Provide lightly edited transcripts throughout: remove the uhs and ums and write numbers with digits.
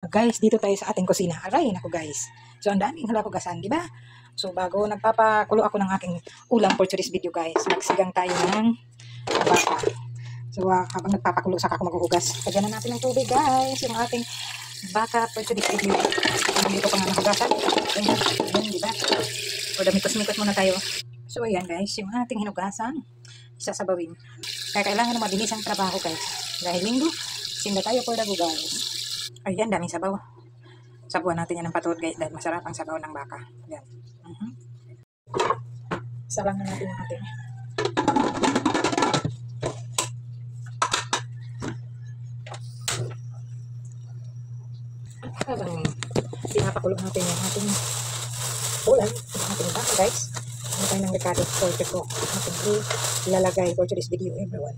Guys, dito tayo sa ating kusina. Aray, naku guys. So, ang daming halahugasan, di ba? So, bago nagpapakulo ako ng aking ulam for today's video guys, magsigang tayo ng baka. So, habang nagpapakulo, saka ako maghuhugas. Lagyan na natin ng tubig guys, yung ating baka for today's video. Hindi ko pa nga nahugasan. Ayan, di ba? So, damikos-mikos muna tayo. So, ayan guys, yung ating hinugasan, isasabawin. Kaya kailangan na mabilis ang trabaho guys. Dahil linggo, sinda tayo for the go guys. Ayan, daming sabaw. Sabuan natin yan ng patot guys dahil masarap ang sabaw ng baka. Ayan. Salang na natin yung ating. Habang pinapakulong natin yung ating ulam, yung ating baka guys. Ano tayo ng recado porter ko. Ating ilalagay for today's video everyone.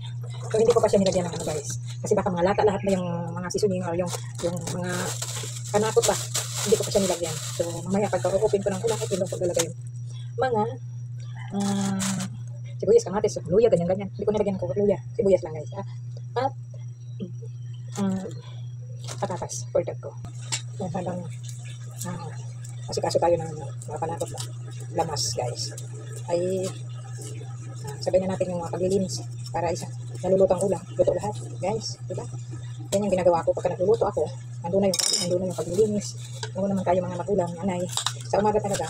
So hindi ko pa siya nilagyan ng ano guys. Kasi baka mga lata lahat na yung mga seasoning or yung mga kanapot ba. Hindi ko pa siya nilagyan. So mamaya pagka-open ko ng ulam, ito ko lalagay yung mga sibuyas, kamatis, luya, ganyan-ganyan. Hindi ko nilagyan ng luya. Sibuyas lang guys. At patatas for that ko. Habang asikaso tayo ng mga kanapot ba. Lamas guys. Ay sabay na natin yung mga paglilinis para isa naluluto ang ulam, luto lahat guys, diba? Yan yung ginagawa ko pagka nagluluto ako, nandun na yung paglilinis, nandun naman tayo mga magulang, anay, sa umaga talaga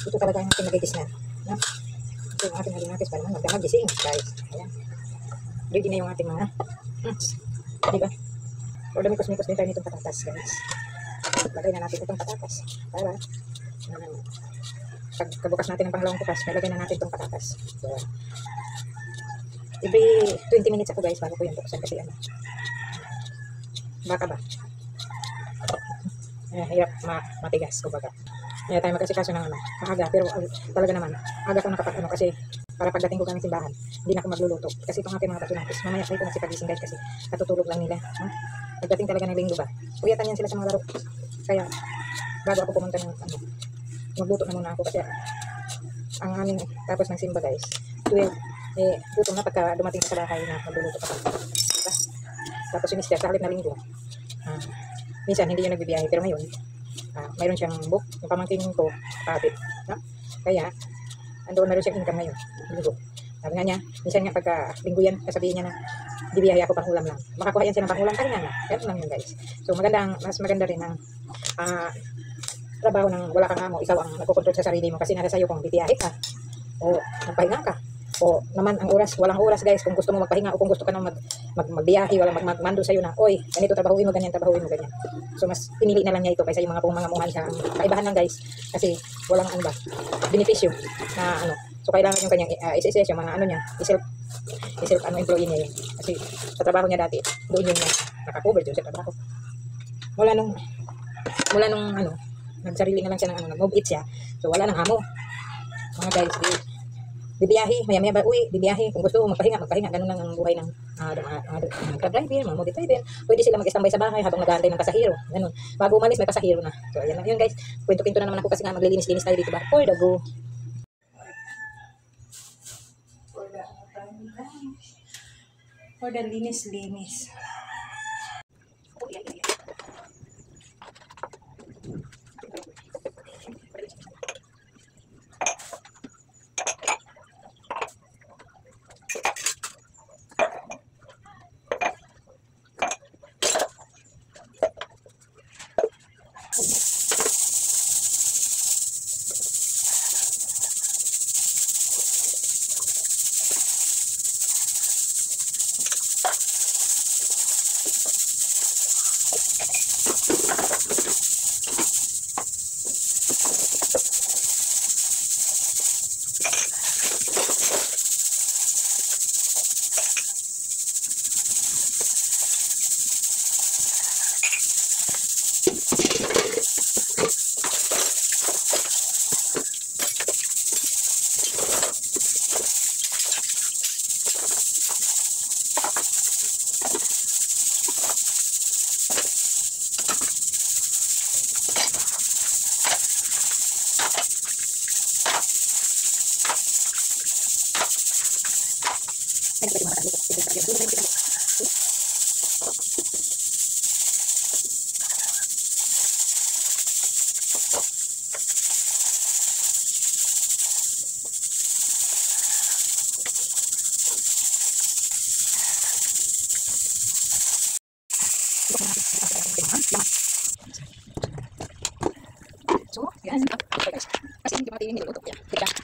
ito talaga yung ating nagigis na ito yung ating nagigis pa naman magdagising guys. Ayan, ready na yung ating mga diba? O damikos-mikos din tayo nitong patatas guys. Lagay na natin itong patatas para pagkabukas natin ng pangalawang bukas, nalagay na natin itong patatas. So, every 20 minutes ako guys bago ko yung buksan kasi baka ba? Hirap matigas ko baga. Kaya tayo magkasikaso ng maaga, pero talaga naman, aga ko nakapag kasi para pagdating ko gamit simbahan, hindi na ako magluluto. Kasi itong aking mga patunatis, mamaya tayo ko nagsipagising guys kasi katutulog lang nila. Pagdating talaga ng linggo ba? Uyatan yan sila sa mga laro. Kaya bago ako pumunta ng magluto na muna ako kasi ang aming tapos ng simba guys 12 gutom na pagka dumating sa bahay na magluluto pa diba? Tapos yung mister sa halip na linggo minsan hindi yun nagbibiyahe pero ngayon mayroon siyang book yung pamangkin ko kapit kaya andoon na rin siyang income ngayon linggo. Sabi nga niya minsan nga pagka linggo yan sasabihin niya na bibiyahe ako pang ulam lang makakuha yan siya ng pang ulam kaya nga ganun lang yun guys. So mas maganda rin ang trabaho ng wala kang amo, ikaw ang nagkokontrol sa sarili mo kasi nasa sayo kung bibiyahe ka o magpahinga ka o naman ang oras, walang oras guys kung gusto mo magpahinga o kung gusto ka na magbiyahe wala magmando sa'yo na oy, ganito trabahuin mo ganyan so mas pinili na lang niya ito kaysa yung mga mangamuhan siya kaibahan lang guys kasi walang ano ba benepisyo na so kailangan yung kanyang SSS yung mga niya iself employee niya yun kasi sa trabaho niya dati doon yun niya nakakover dun sa trabaho mula nung nagsarili na lang siya ng nag-move it siya. So wala nang amo. Mga guys, bibiyahe, maya ba uwi, bibiyahe. Kung gusto magpahinga, ganun lang ang buhay ng truck driver, mga motor driver. Pwede sila mag-standby sa bahay habang nag-aantay ng pasahero. Ganun. Bago umalis, may pasahero na. So ayan lang yun guys. Kwento-kwento na naman ako kasi nga maglilinis-linis tayo dito ba. For the go. For the linis-linis. Oh, yan.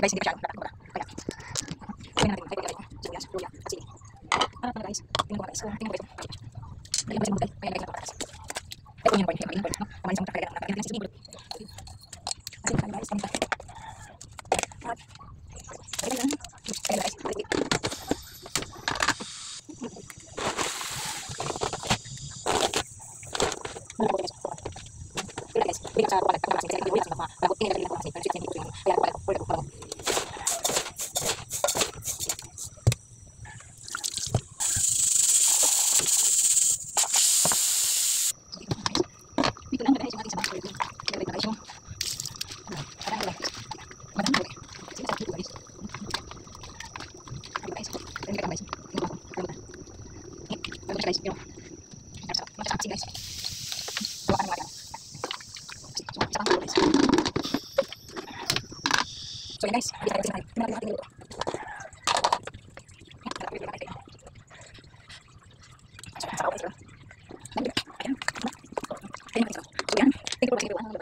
Guys, hindi pa siya. Kaya, gawin natin. Ay, pagkakay ko. Sibuyas, luya, at sili. Ano guys? Tingnan ko guys. Tingnan ko guys. Lagyan ko guys. Kaya lagyan ko guys. Ay, yun point. Yun point. Kumain sa mga talaga. Napakaganda sa sibuyas. Asin tayo guys. Asin tayo. At, kaya lang. Kaya guys. Hindi ka sa palag kasi kasi hindi ko lang bago tingnan lang kasi pero hindi ko yung kaya palag for the follow. Dito lang guys, yung ating sabay. Kaya guys yung parang guys. Madami ko. Sige sa dito guys. Guys, tingnan ka guys. Tingnan ko. Tingnan guys yung masarap guys. So ano nga so yun guys, hindi tayo sinay. Tingnan natin yung luto. Sarap guys. Ayan. Ayan guys. So yan. Tingnan ko kasi ito.